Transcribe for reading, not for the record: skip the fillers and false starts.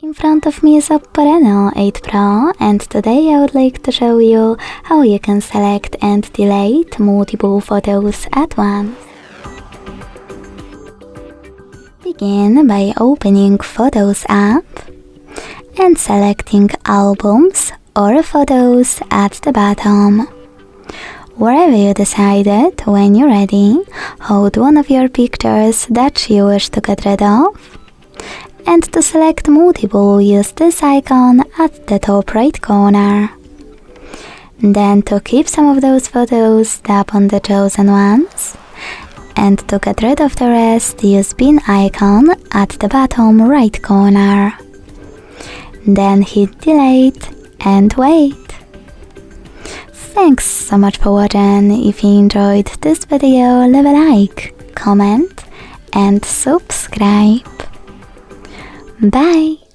In front of me is OPPO Reno 8 Pro, and today I would like to show you how you can select and delete multiple photos at once. Begin by opening Photos app and selecting Albums or Photos at the bottom. Wherever you decided, when you're ready, hold one of your pictures that you wish to get rid of. And to select multiple, use this icon at the top right corner. Then to keep some of those photos, tap on the chosen ones. And to get rid of the rest, use bin icon at the bottom right corner. Then hit delete and wait. Thanks so much for watching. If you enjoyed this video, leave a like, comment and subscribe. Bye!